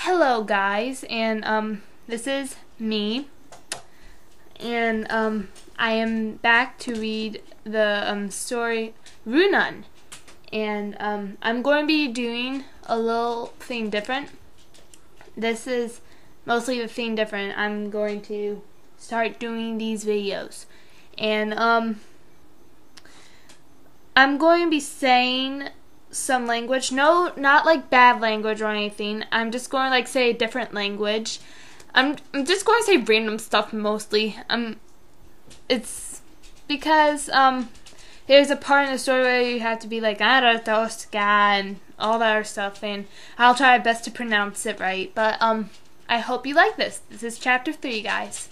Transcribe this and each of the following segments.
Hello guys, and this is me, and I am back to read the story Rhunon, and I'm going to be doing a little thing different. This is mostly the thing different. I'm going to start doing these videos, and I'm going to be saying some language. No, not like bad language or anything. I'm just going to like say a different language. I'm just going to say random stuff mostly. It's because there's a part in the story where you have to be like and all that other stuff, and I'll try my best to pronounce it right. But I hope you like this. This is chapter 3, guys.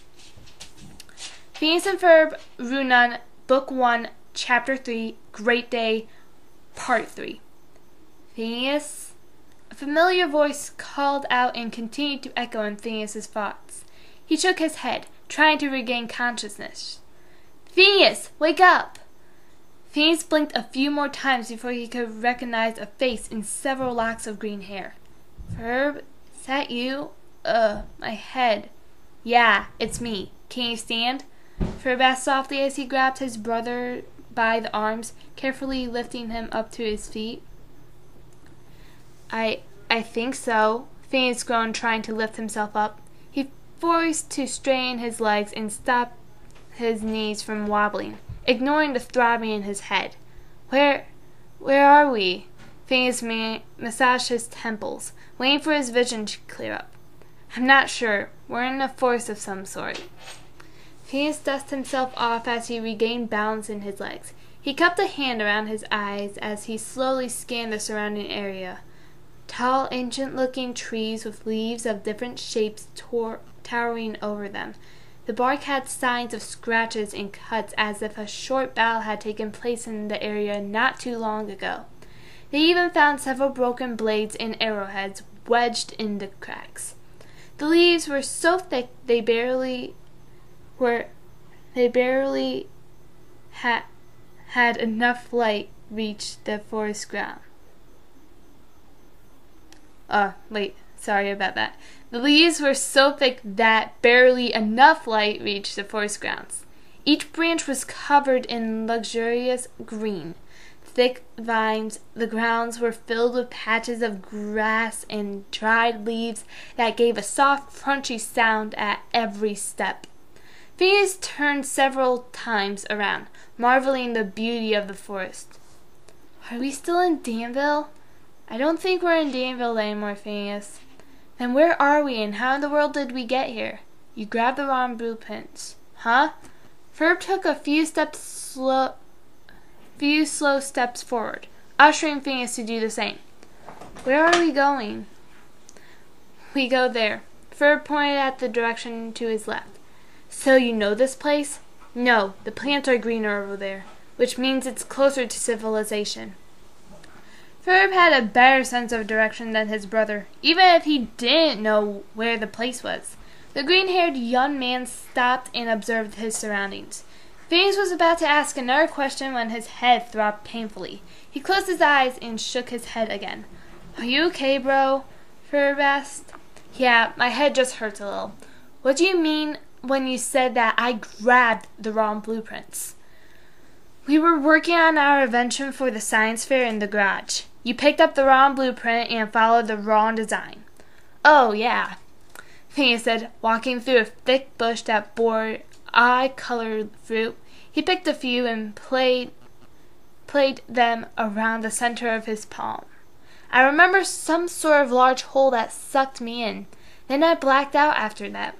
PnF-Rhunon, Book 1, Chapter 3, Great Day, Part 3. Phineas? A familiar voice called out and continued to echo in Phineas's thoughts. He shook his head, trying to regain consciousness. Phineas, wake up! Phineas blinked a few more times before he could recognize a face in several locks of green hair. Ferb, is that you? My head. Yeah, it's me. Can you stand? Ferb asked softly as he grabbed his brother by the arms, carefully lifting him up to his feet. I think so, Phineas groaned, trying to lift himself up. He forced to straighten his legs and stop his knees from wobbling, ignoring the throbbing in his head. Where are we? Phineas massaged his temples, waiting for his vision to clear up. I'm not sure. We're in a forest of some sort. Phineas dusted himself off as he regained balance in his legs. He cupped a hand around his eyes as he slowly scanned the surrounding area. Tall, ancient-looking trees with leaves of different shapes towering over them. The bark had signs of scratches and cuts as if a short battle had taken place in the area not too long ago. They even found several broken blades and arrowheads wedged in the cracks. The leaves were so thick they barely had enough light reach the forest ground. Sorry about that. The leaves were so thick that barely enough light reached the forest grounds. Each branch was covered in luxurious green, thick vines. The grounds were filled with patches of grass and dried leaves that gave a soft, crunchy sound at every step. Phineas turned several times around, marveling the beauty of the forest. Are we still in Danville? I don't think we're in Danville anymore, Phineas. Then where are we, and how in the world did we get here? You grabbed the wrong blueprints. Huh? Ferb took a few slow steps forward, ushering Phineas to do the same. Where are we going? We go there. Ferb pointed at the direction to his left. So you know this place? No, the plants are greener over there, which means it's closer to civilization. Ferb had a better sense of direction than his brother, even if he didn't know where the place was. The green-haired young man stopped and observed his surroundings. Phineas was about to ask another question when his head throbbed painfully. He closed his eyes and shook his head again. Are you okay, bro? Ferb asked. Yeah, my head just hurts a little. What do you mean when you said that I grabbed the wrong blueprints? We were working on our invention for the science fair in the garage. You picked up the wrong blueprint and followed the wrong design. Oh, yeah, Phineas said, walking through a thick bush that bore eye-colored fruit. He picked a few and played them around the center of his palm. I remember some sort of large hole that sucked me in. Then I blacked out after that.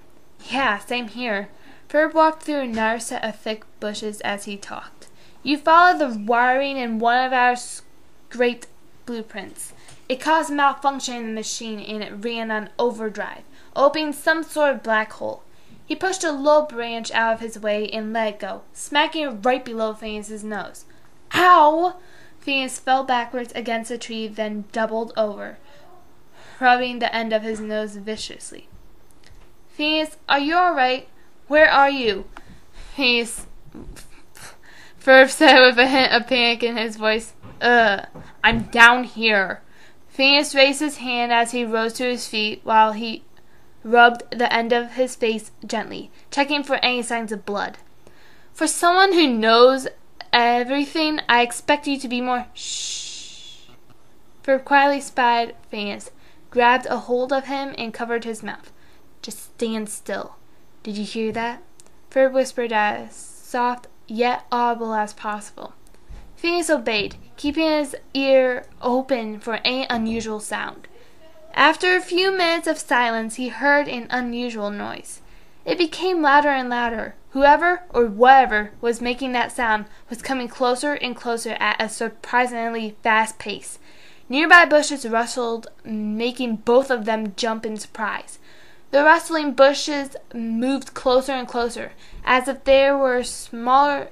Yeah, same here. Ferb walked through another set of thick bushes as he talked. You followed the wiring in one of our scraped blueprints. It caused malfunction in the machine and it ran on overdrive, opening some sort of black hole. He pushed a low branch out of his way and let it go, smacking it right below Phineas's nose. Ow! Phineas fell backwards against a tree, then doubled over, rubbing the end of his nose viciously. Phineas, are you all right? Where are you? Phineas, Ferb said with a hint of panic in his voice. I'm down here. Phineas raised his hand as he rose to his feet while he rubbed the end of his face gently, checking for any signs of blood. For someone who knows everything, I expect you to be more shh. Ferb quietly spied Phineas, grabbed a hold of him, and covered his mouth. Just stand still. Did you hear that? Ferb whispered as soft yet audible as possible. Phineas obeyed, keeping his ear open for any unusual sound. After a few minutes of silence, he heard an unusual noise. It became louder and louder. Whoever or whatever was making that sound was coming closer and closer at a surprisingly fast pace. Nearby bushes rustled, making both of them jump in surprise. The rustling bushes moved closer and closer, as if there were small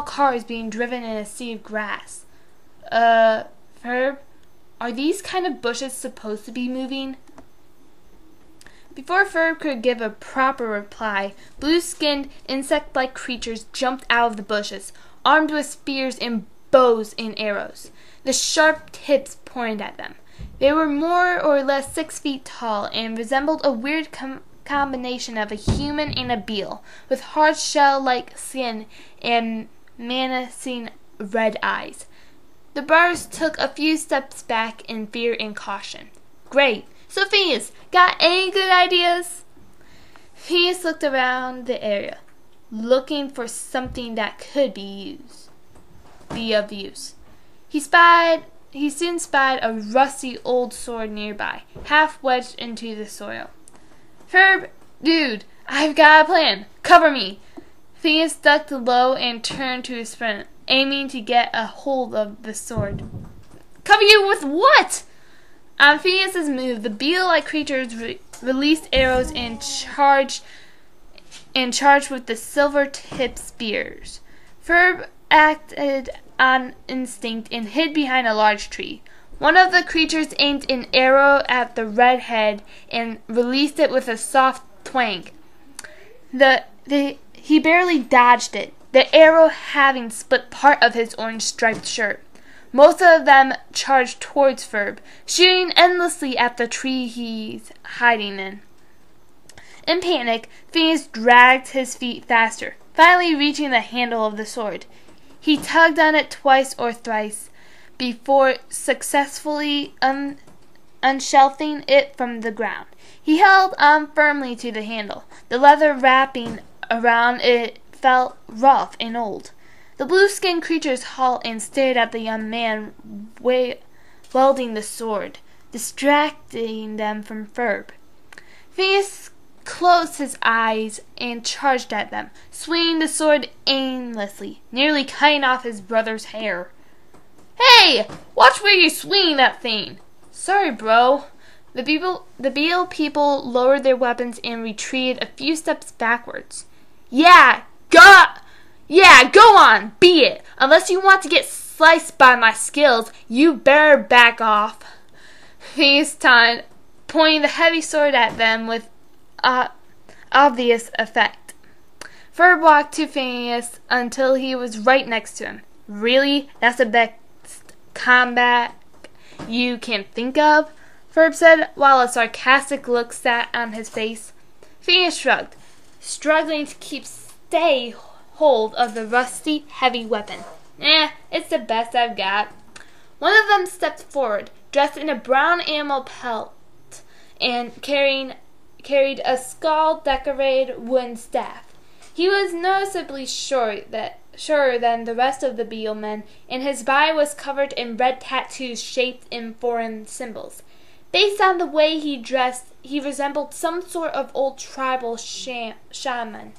cars being driven in a sea of grass. Ferb, are these kind of bushes supposed to be moving? Before Ferb could give a proper reply, blue-skinned, insect-like creatures jumped out of the bushes, armed with spears and bows and arrows, the sharp tips pointed at them. They were more or less 6 feet tall and resembled a weird combination of a human and a beetle, with hard shell-like skin and menacing red eyes. The brothers took a few steps back in fear and caution. Great! So Phineas, got any good ideas? Phineas looked around the area, looking for something that could be of use. He soon spied a rusty old sword nearby, half wedged into the soil. Ferb, dude, I've got a plan. Cover me. Phineas ducked low and turned to a sprint, aiming to get a hold of the sword. Cover you with what? On Phineas's move, the beetle-like creatures released arrows and charged with the silver-tipped spears. Ferb acted on instinct and hid behind a large tree. One of the creatures aimed an arrow at the red head and released it with a soft twang. He barely dodged it, the arrow having split part of his orange-striped shirt. Most of them charged towards Ferb, shooting endlessly at the tree he's hiding in. In panic, Phineas dragged his feet faster, finally reaching the handle of the sword. He tugged on it twice or thrice before successfully unshelving it from the ground. He held on firmly to the handle. The leather wrapping around it felt rough and old. The blue-skinned creatures halted and stared at the young man wielding the sword, distracting them from Ferb. Phineas closed his eyes and charged at them, swinging the sword aimlessly, nearly cutting off his brother's hair. Hey! Watch where you're swinging that thing! Sorry, bro. The beetle people lowered their weapons and retreated a few steps backwards. Yeah, go on, be it. Unless you want to get sliced by my skills, you better back off. Phineas taunted, pointing the heavy sword at them with obvious effect. Ferb walked to Phineas until he was right next to him. Really? That's the best combat you can think of? Ferb said, while a sarcastic look sat on his face. Phineas shrugged, struggling to keep steady hold of the rusty, heavy weapon. It's the best I've got. One of them stepped forward, dressed in a brown animal pelt, and carried a skull-decorated wooden staff. He was noticeably shorter than the rest of the beetle men, and his body was covered in red tattoos shaped in foreign symbols. Based on the way he dressed, he resembled some sort of old tribal shaman.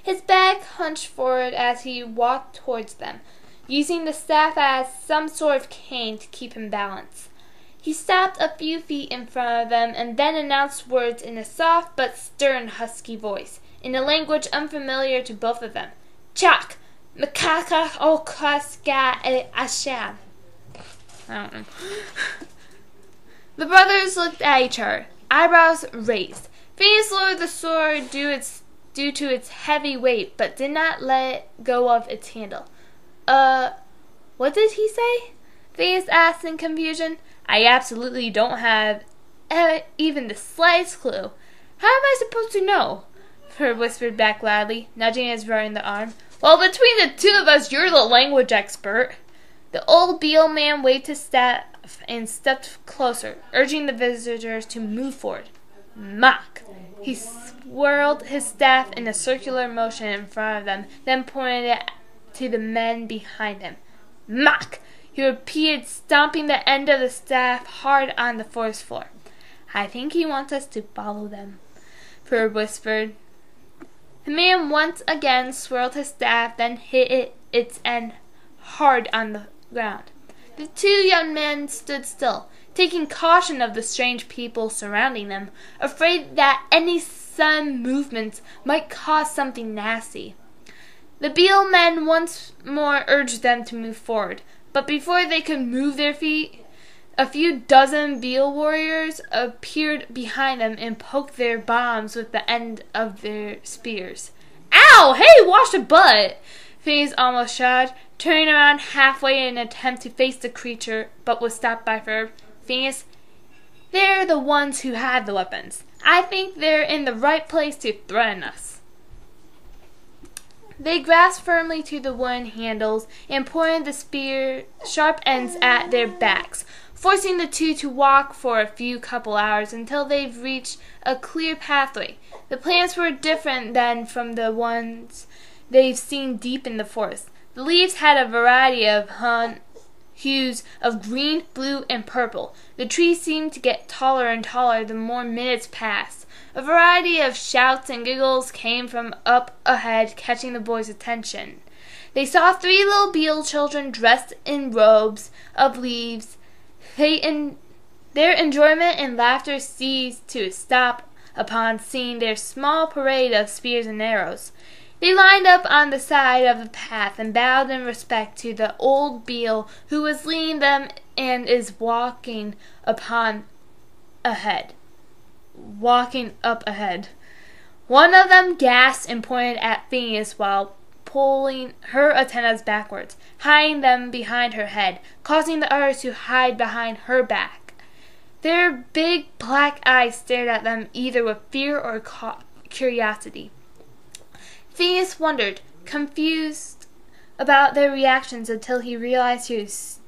His back hunched forward as he walked towards them, using the staff as some sort of cane to keep him balanced. He stopped a few feet in front of them and then announced words in a soft but stern husky voice, in a language unfamiliar to both of them. Chak! Makaka okaska asham. I don't know. The brothers looked at each other, eyebrows raised. Phineas lowered the sword due to its heavy weight, but did not let go of its handle. What did he say? Phineas asked in confusion. I absolutely don't have even the slightest clue. How am I supposed to know? Ferb whispered back loudly, nudging his brother in the arm. Well, between the two of us, you're the language expert. The old Beale man waved his staff and stepped closer, urging the visitors to move forward. Mock! He swirled his staff in a circular motion in front of them, then pointed it to the men behind him. Mock! He repeated, stomping the end of the staff hard on the forest floor. I think he wants us to follow them, Ferb whispered. The man once again swirled his staff, then hit its end hard on the ground. The two young men stood still, taking caution of the strange people surrounding them, afraid that any sudden movements might cause something nasty. The Beale men once more urged them to move forward, but before they could move their feet, a few dozen Beale warriors appeared behind them and poked their bombs with the end of their spears. Ow! Hey, watch the butt! Phineas almost shouted, turning around halfway in an attempt to face the creature, but was stopped by Ferb. Phineas, they're the ones who have the weapons. I think they're in the right place to threaten us. They grasped firmly to the wooden handles and pointed the spear sharp ends at their backs, forcing the two to walk for a few couple hours until they've reached a clear pathway. The plants were different than from the ones they've seen deep in the forest. The leaves had a variety of hues of green, blue, and purple. The trees seemed to get taller and taller the more minutes passed. A variety of shouts and giggles came from up ahead, catching the boys' attention. They saw three little Beale children dressed in robes of leaves. Their enjoyment and laughter ceased to a stop upon seeing their small parade of spears and arrows. They lined up on the side of the path and bowed in respect to the old Beale who was leading them and is walking up ahead. One of them gasped and pointed at Phineas while pulling her antennas backwards, hiding them behind her head, causing the others to hide behind her back. Their big black eyes stared at them either with fear or curiosity. Phineas wondered, confused about their reactions, until he realized he was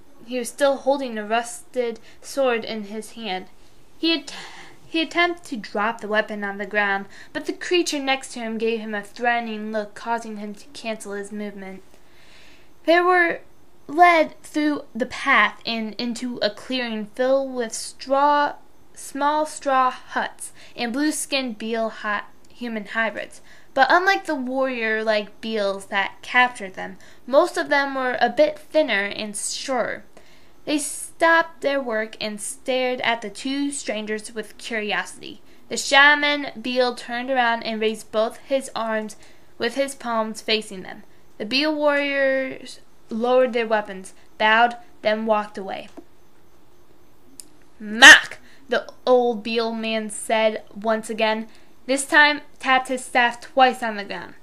still holding a rusted sword in his hand. He attempted to drop the weapon on the ground, but the creature next to him gave him a threatening look, causing him to cancel his movement. They were led through the path and into a clearing filled with small straw huts and blue-skinned Beale human hybrids. But unlike the warrior-like Beales that captured them, most of them were a bit thinner and shorter. They stopped their work and stared at the two strangers with curiosity. The shaman Beale turned around and raised both his arms with his palms facing them. The Beale warriors lowered their weapons, bowed, then walked away. Mock! The old Beale man said once again, this time tapped his staff twice on the ground.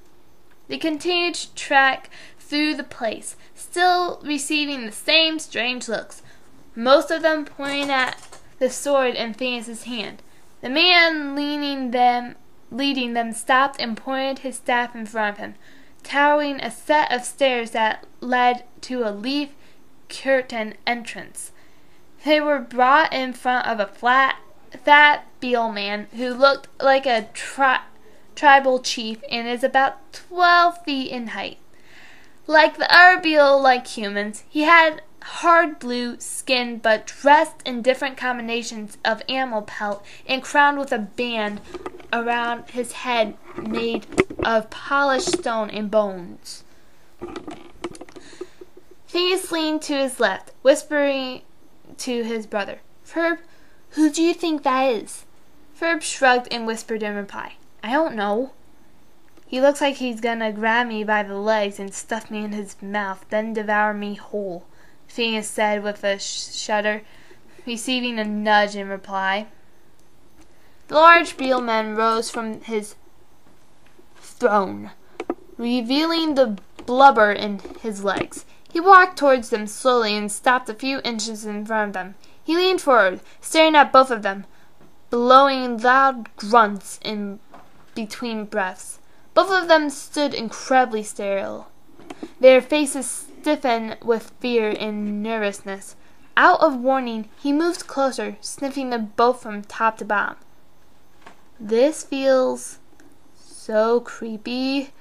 They continued to track through the place, still receiving the same strange looks, most of them pointing at the sword in Phineas's hand. The man leading them stopped and pointed his staff in front of him, towering a set of stairs that led to a leaf-curtained entrance. They were brought in front of a fat Beale man who looked like a tribal chief and is about 12 feet in height. Like the other Beale-like humans, he had hard blue skin but dressed in different combinations of animal pelt and crowned with a band around his head made of polished stone and bones. Phineas leaned to his left, whispering to his brother, Ferb, who do you think that is? Ferb shrugged and whispered in reply, I don't know. He looks like he's gonna grab me by the legs and stuff me in his mouth, then devour me whole, Phineas said with a shudder, receiving a nudge in reply. The large Beale man rose from his throne, revealing the blubber in his legs. He walked towards them slowly and stopped a few inches in front of them. He leaned forward, staring at both of them, blowing loud grunts in between breaths. Both of them stood incredibly still, their faces stiffened with fear and nervousness. Out of warning, he moved closer, sniffing them both from top to bottom. "This feels so creepy,"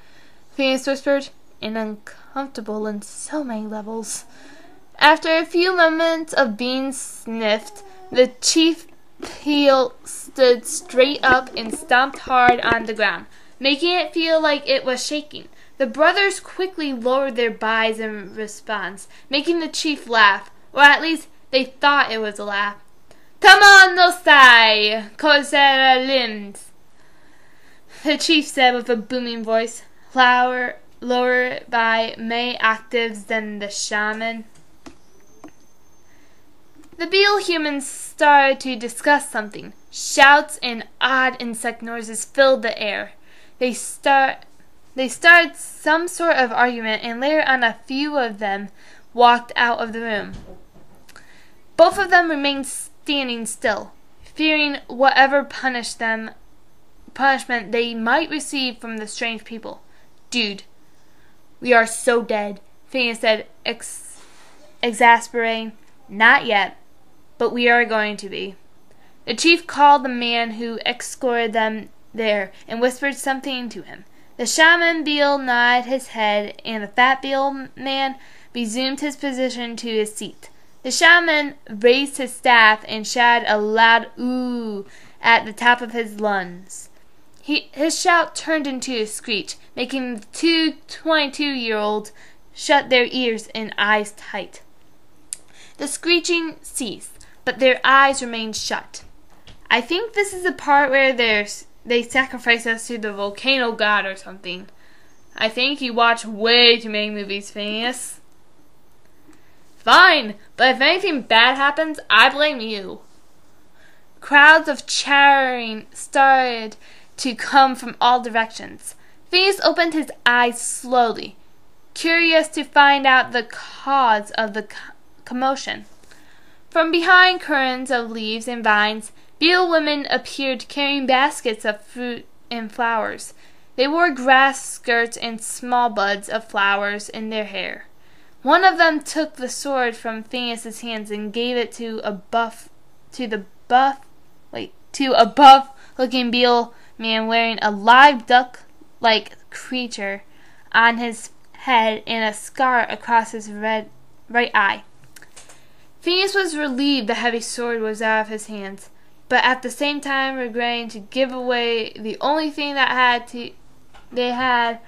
Phineas whispered, "and uncomfortable in so many levels." After a few moments of being sniffed, the chief heel stood straight up and stomped hard on the ground, making it feel like it was shaking. The brothers quickly lowered their bodies in response, making the chief laugh, or at least they thought it was a laugh. "Come on, Nosai, Kosera limbs," the chief said with a booming voice, lower by many octaves than the shaman. The Beale humans started to discuss something. Shouts and odd insect noises filled the air. They started some sort of argument, and later on a few of them walked out of the room. Both of them remained standing still, fearing whatever punishment they might receive from the strange people. "Dude, we are so dead," Phineas said, exasperating. "Not yet, but we are going to be." The chief called the man who escorted them there and whispered something to him. The shaman Beale nodded his head, and the fat Beale man resumed his position to his seat. The shaman raised his staff and shouted a loud "ooh" at the top of his lungs. His shout turned into a screech, making the two 22-year-olds shut their ears and eyes tight. The screeching ceased, but their eyes remained shut. "I think this is the part where they sacrifice us to the volcano god or something. I think you watch way too many movies, Phineas." "Fine, but if anything bad happens, I blame you." Crowds of chattering started to come from all directions. Phineas opened his eyes slowly, curious to find out the cause of the commotion. From behind curtains of leaves and vines, Beale women appeared carrying baskets of fruit and flowers. They wore grass skirts and small buds of flowers in their hair. One of them took the sword from Phineas's hands and gave it to a buff-looking Beale man wearing a live duck-like creature on his head and a scar across his right eye. Phineas was relieved the heavy sword was out of his hands, but at the same time regretting to give away the only thing they had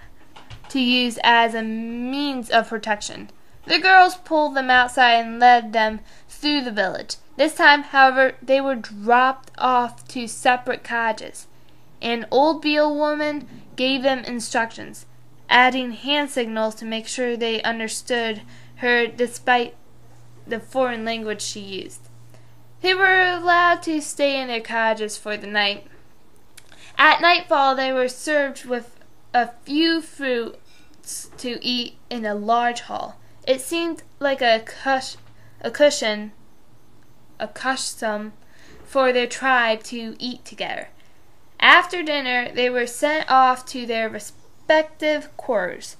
to use as a means of protection. The girls pulled them outside and led them through the village. This time, however, they were dropped off to separate cottages. An old Beale woman gave them instructions, adding hand signals to make sure they understood her despite the foreign language she used. They were allowed to stay in their cottages for the night. At nightfall, they were served with a few fruits to eat in a large hall. It seemed like a custom for their tribe to eat together. After dinner, they were sent off to their respective quarters.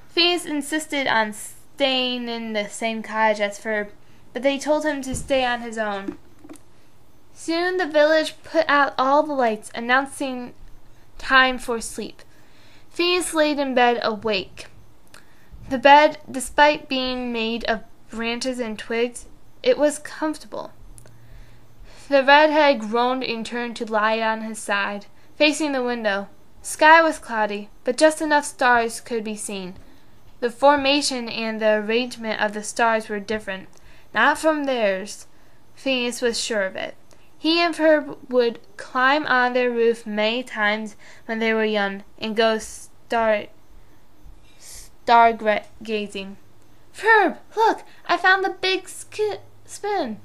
Phineas insisted on staying in the same cottage as Ferb, but they told him to stay on his own. Soon the village put out all the lights, announcing time for sleep. Phineas laid in bed awake. The bed, despite being made of branches and twigs, it was comfortable. The redhead groaned and turned to lie on his side, facing the window. Sky was cloudy, but just enough stars could be seen. The formation and the arrangement of the stars were different, not from theirs. Phineas was sure of it. He and Ferb would climb on their roof many times when they were young and go stargazing. "Ferb, look! I found the big spoon."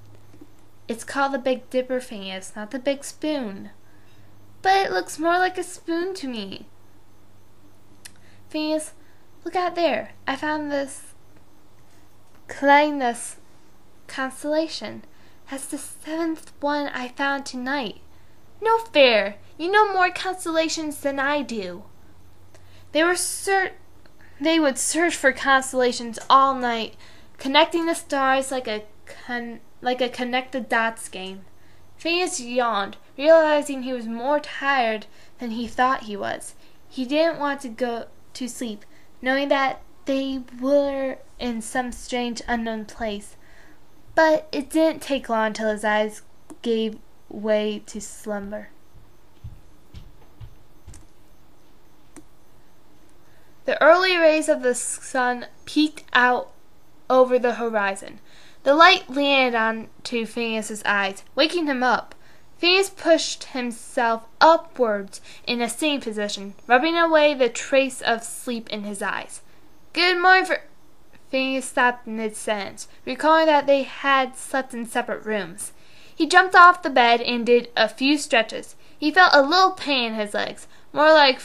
"It's called the Big Dipper, Phineas, not the Big Spoon." "But it looks more like a spoon to me." "Phineas, look out there. I found this Calenus constellation." as the 7th one I found tonight. No fair. You know more constellations than I do. They would search for constellations all night, connecting the stars like a connected dots game. Phineas yawned, realizing he was more tired than he thought he was. He didn't want to go to sleep, knowing that they were in some strange unknown place. But it didn't take long till his eyes gave way to slumber. The early rays of the sun peeked out over the horizon. The light landed onto Phineas's eyes, waking him up. Phineas pushed himself upwards in a sitting position, rubbing away the trace of sleep in his eyes. Good morning, Phineas stopped mid-sentence, recalling that they had slept in separate rooms. He jumped off the bed and did a few stretches. He felt a little pain in his legs, more like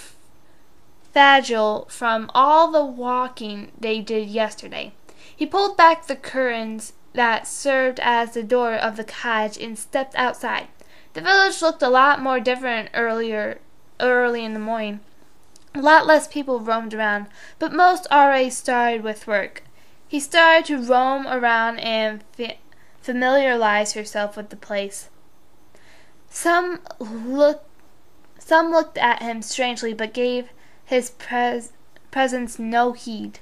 phalangeal from all the walking they did yesterday. He pulled back the curtains that served as the door of the cottage and stepped outside. The village looked a lot more different early in the morning. A lot less people roamed around, but most already started with work. He started to roam around and familiarize herself with the place. Some looked at him strangely, but gave his presence no heed.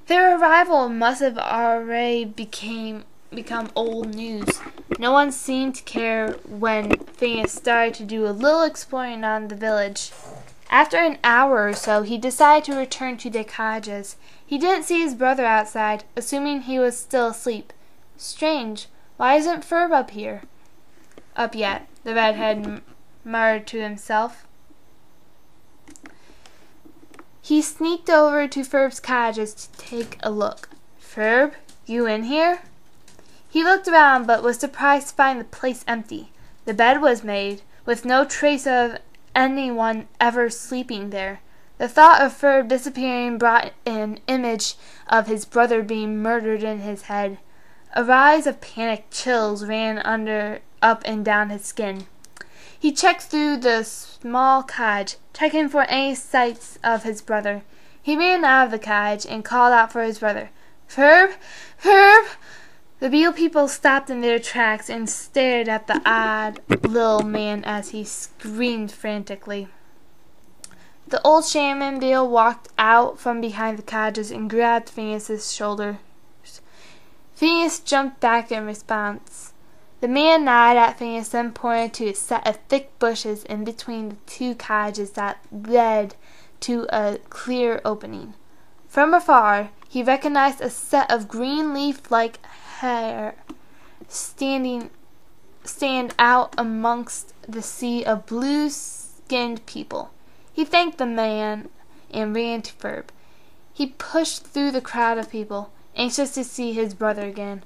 Their arrival must have already become old news. No one seemed to care when Phineas started to do a little exploring on the village. After an hour or so, he decided to return to their cottages. He didn't see his brother outside, assuming he was still asleep. Strange. Why isn't Ferb up yet? The redhead muttered to himself. He sneaked over to Ferb's cottages to take a look. Ferb, you in here? He looked around, but was surprised to find the place empty. The bed was made, with no trace of anyone ever sleeping there. The thought of Ferb disappearing brought an image of his brother being murdered in his head. A rise of panic chills ran up and down his skin. He checked through the small cottage, checking for any sights of his brother. He ran out of the cottage and called out for his brother. Ferb! Ferb! The Beale people stopped in their tracks and stared at the odd little man as he screamed frantically. The old shaman Beale walked out from behind the cottages and grabbed Phineas's shoulders. Phineas jumped back in response. The man nodded at Phineas, then pointed to a set of thick bushes in between the two cottages that led to a clear opening. From afar, he recognized a set of green leaf-like hair stand out amongst the sea of blue-skinned people. He thanked the man and ran to Ferb. He pushed through the crowd of people, anxious to see his brother again.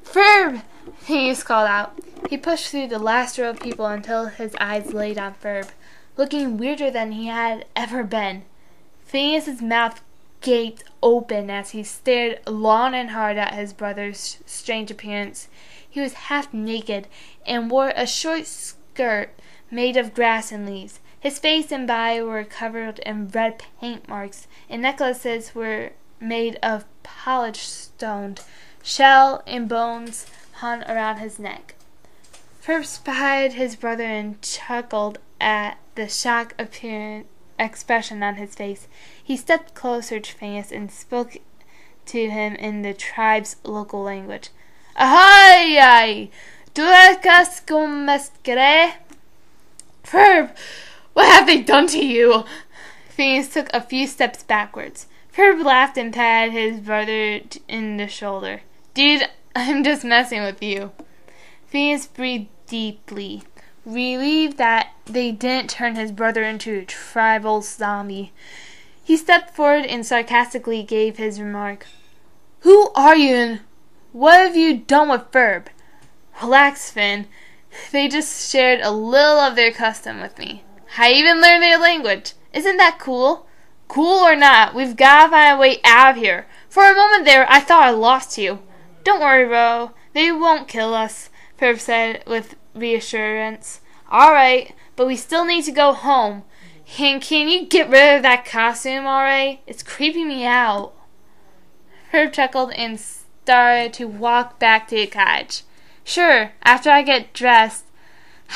Ferb! Phineas called out. He pushed through the last row of people until his eyes laid on Ferb, looking weirder than he had ever been. Phineas's mouth gaped open as he stared long and hard at his brother's strange appearance. He was half naked and wore a short skirt made of grass and leaves. His face and body were covered in red paint marks, and necklaces were made of polished stone. Shell and bones hung around his neck. Ferb spied his brother and chuckled at the shocked expression on his face. He stepped closer to Phineas and spoke to him in the tribe's local language. Ahai! Duekas kumeskere? Ferb, what have they done to you? Phineas took a few steps backwards. Ferb laughed and patted his brother in the shoulder. Dude, I'm just messing with you. Phineas breathed deeply, relieved that they didn't turn his brother into a tribal zombie. He stepped forward and sarcastically gave his remark. Who are you and what have you done with Ferb? Relax, Finn. They just shared a little of their custom with me. I even learned their language. Isn't that cool? Cool or not, we've got to find a way out of here. For a moment there, I thought I lost you. Don't worry, Ro. They won't kill us. Ferb said with reassurance. All right, but we still need to go home. And can you get rid of that costume already? It's creeping me out. Ferb chuckled and started to walk back to the cottage. Sure, after I get dressed,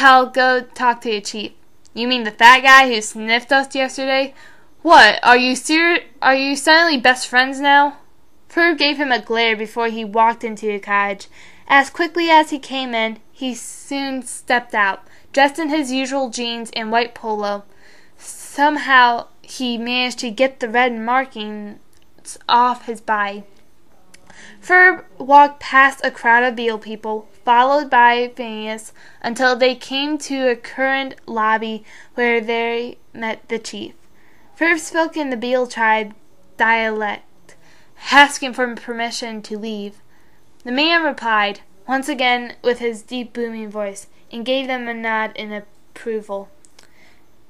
I'll go talk to the chief. You mean the fat guy who sniffed us yesterday? What, are you suddenly best friends now? Ferb gave him a glare before he walked into the cottage. As quickly as he came in, he soon stepped out, dressed in his usual jeans and white polo. Somehow he managed to get the red markings off his body. Ferb walked past a crowd of Beale people, followed by Phineas, until they came to a current lobby where they met the chief. Ferb spoke in the Beale tribe dialect, asking for permission to leave. The man replied, once again with his deep booming voice, and gave them a nod in approval.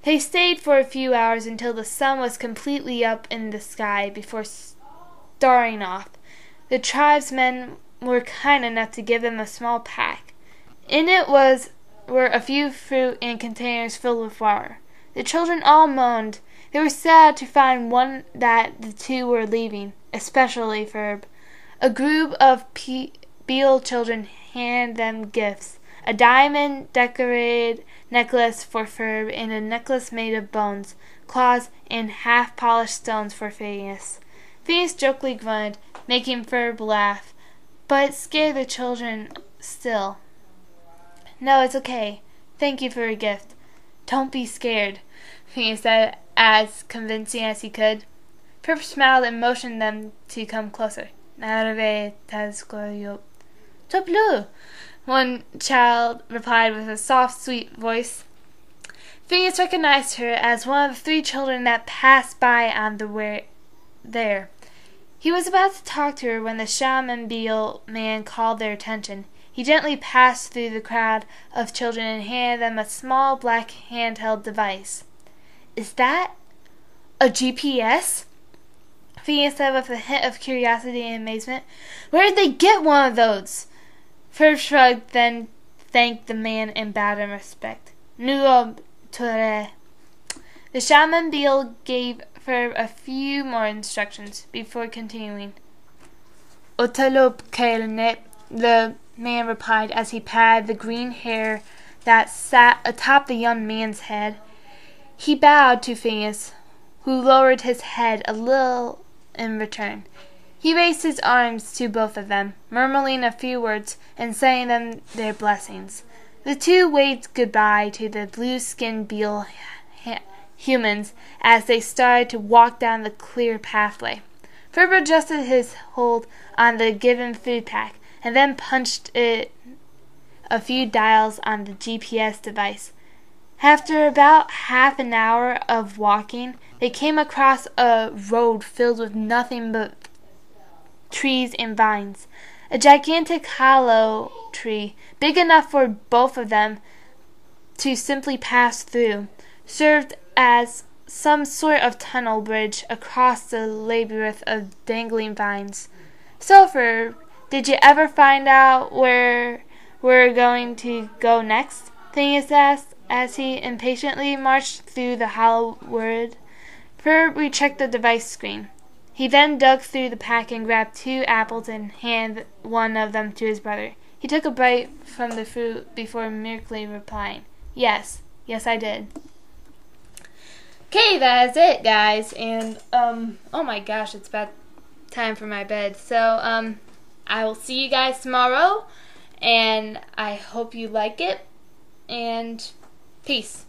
They stayed for a few hours until the sun was completely up in the sky before starting off. The tribesmen were kind enough to give them a small pack. In it were a few fruit and containers filled with water. The children all moaned. They were sad to find that the two were leaving, especially Ferb. A group of Beale children handed them gifts, a diamond-decorated necklace for Ferb and a necklace made of bones, claws, and half-polished stones for Phineas. Phineas jokingly grunted, making Ferb laugh, but it scared the children still. No, it's okay. Thank you for your gift. Don't be scared, Phineas said, as convincing as he could. Ferb smiled and motioned them to come closer. Bleu, one child replied with a soft, sweet voice. Phineas recognized her as one of the 3 children that passed by on the way there. He was about to talk to her when the shaman Beale man called their attention. He gently passed through the crowd of children and handed them a small black handheld device. Is that a GPS? Phineas said with a hint of curiosity and amazement. Where did they get one of those? Ferb shrugged, then thanked the man and bowed in respect. Nuob Ture. The shaman Beale gave Ferb a few more instructions before continuing. Otalop Kailne, the man replied as he patted the green hair that sat atop the young man's head. He bowed to Phineas, who lowered his head a little in return. He raised his arms to both of them, murmuring a few words and saying them their blessings. The two waved goodbye to the blue-skinned Beale humans as they started to walk down the clear pathway. Ferb adjusted his hold on the given food pack and then punched it a few dials on the GPS device. After about half an hour of walking, they came across a road filled with nothing but trees and vines. A gigantic hollow tree, big enough for both of them to simply pass through, served as some sort of tunnel bridge across the labyrinth of dangling vines. So, Ferb, did you ever find out where we're going to go next? Phineas asked as he impatiently marched through the hollow wood. Ferb rechecked the device screen. He then dug through the pack and grabbed 2 apples and handed one of them to his brother. He took a bite from the fruit before meekly replying, Yes, I did. Okay, that's it, guys. And, oh my gosh, it's about time for my bed. So, I will see you guys tomorrow, and I hope you like it, and peace.